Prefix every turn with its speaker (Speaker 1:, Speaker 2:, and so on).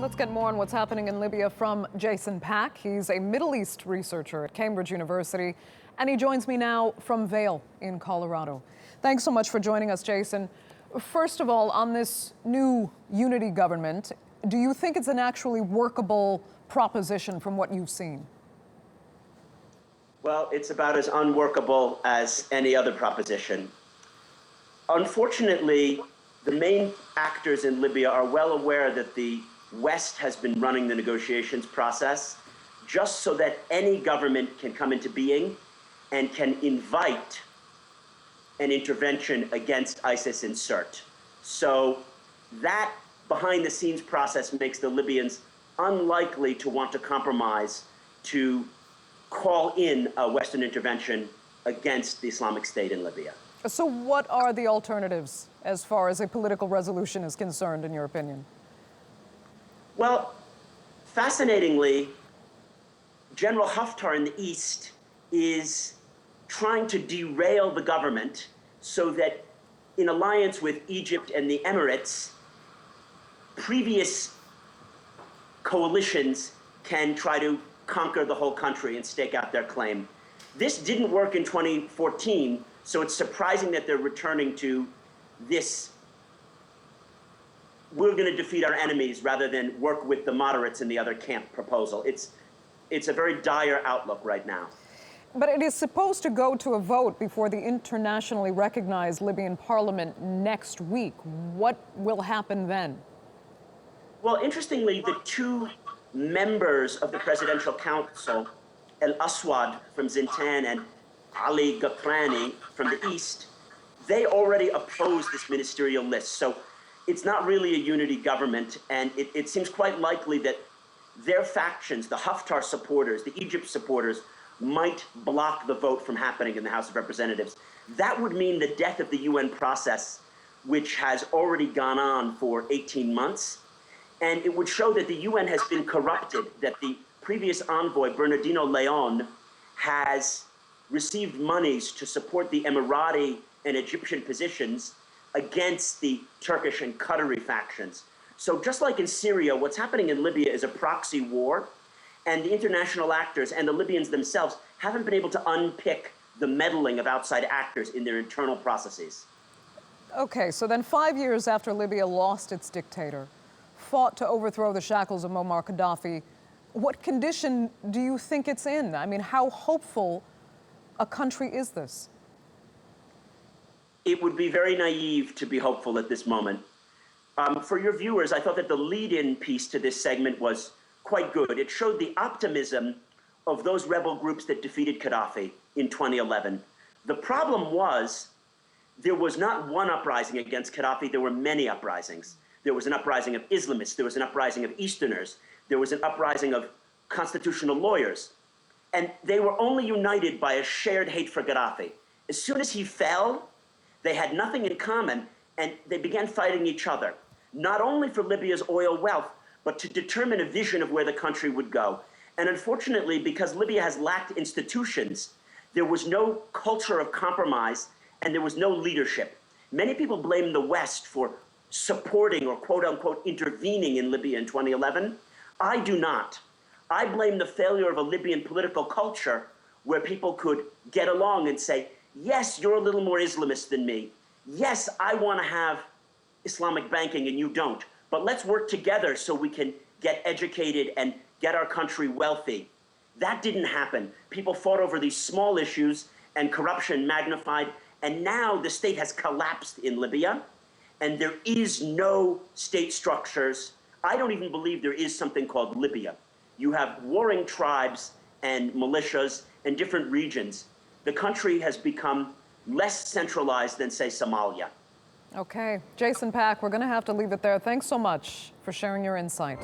Speaker 1: Let's get more on what's happening in Libya from Jason Pack. He's a Middle East researcher at Cambridge University, and he joins me now from Vail in Colorado. Thanks so much for joining us, Jason. First of all, on this new unity government, do you think it's an actually workable proposition from what you've seen?
Speaker 2: Well, it's about as unworkable as any other proposition. Unfortunately, the main actors in Libya are well aware that the West has been running the negotiations process just so that any government can come into being and can invite an intervention against ISIS in CERT. So that behind-the-scenes process makes the Libyans unlikely to want to compromise to call in a Western intervention against the Islamic State in Libya.
Speaker 1: So what are the alternatives as far as a political resolution is concerned, in your opinion?
Speaker 2: Well, fascinatingly, General Haftar in the East is trying to derail the government so that, in alliance with Egypt and the Emirates, previous coalitions can try to conquer the whole country and stake out their claim. This didn't work in 2014, so it's surprising that they're returning to this we're going to defeat our enemies rather than work with the moderates in the other camp proposal. It's a very dire outlook right now.
Speaker 1: But it is supposed to go to a vote before the internationally recognized Libyan parliament next week. What will happen then?
Speaker 2: Well, interestingly, the two members of the Presidential Council, El Aswad from Zintan and Ali Ghakrani from the East, they already oppose this ministerial list. So it's not really a unity government, and it seems quite likely that their factions, the Haftar supporters, the Egypt supporters, might block the vote from happening in the House of Representatives. That would mean the death of the UN process, which has already gone on for 18 months. And it would show that the UN has been corrupted, that the previous envoy, Bernardino Leon, has received monies to support the Emirati and Egyptian positions against the Turkish and Qatari factions. So just like in Syria, what's happening in Libya is a proxy war, and the international actors and the Libyans themselves haven't been able to unpick the meddling of outside actors in their internal processes.
Speaker 1: Okay, so then 5 years after Libya lost its dictator, fought to overthrow the shackles of Muammar Gaddafi, what condition do you think it's in? I mean, how hopeful a country is this?
Speaker 2: It would be very naive to be hopeful at this moment. For your viewers, I thought that the lead-in piece to this segment was quite good. It showed the optimism of those rebel groups that defeated Gaddafi in 2011. The problem was there was not one uprising against Gaddafi, there were many uprisings. There was an uprising of Islamists, there was an uprising of Easterners, there was an uprising of constitutional lawyers. And they were only united by a shared hate for Gaddafi. As soon as he fell, they had nothing in common, and they began fighting each other, not only for Libya's oil wealth, but to determine a vision of where the country would go. And unfortunately, because Libya has lacked institutions, there was no culture of compromise, and there was no leadership. Many people blame the West for supporting or quote-unquote intervening in Libya in 2011. I do not. I blame the failure of a Libyan political culture where people could get along and say, yes, you're a little more Islamist than me. Yes, I want to have Islamic banking and you don't. But let's work together so we can get educated and get our country wealthy. That didn't happen. People fought over these small issues and corruption magnified. And now the state has collapsed in Libya and there is no state structures. I don't even believe there is something called Libya. You have warring tribes and militias and different regions. The country has become less centralized than, say, Somalia.
Speaker 1: Okay, Jason Pack, we're going to have to leave it there. Thanks so much for sharing your insight.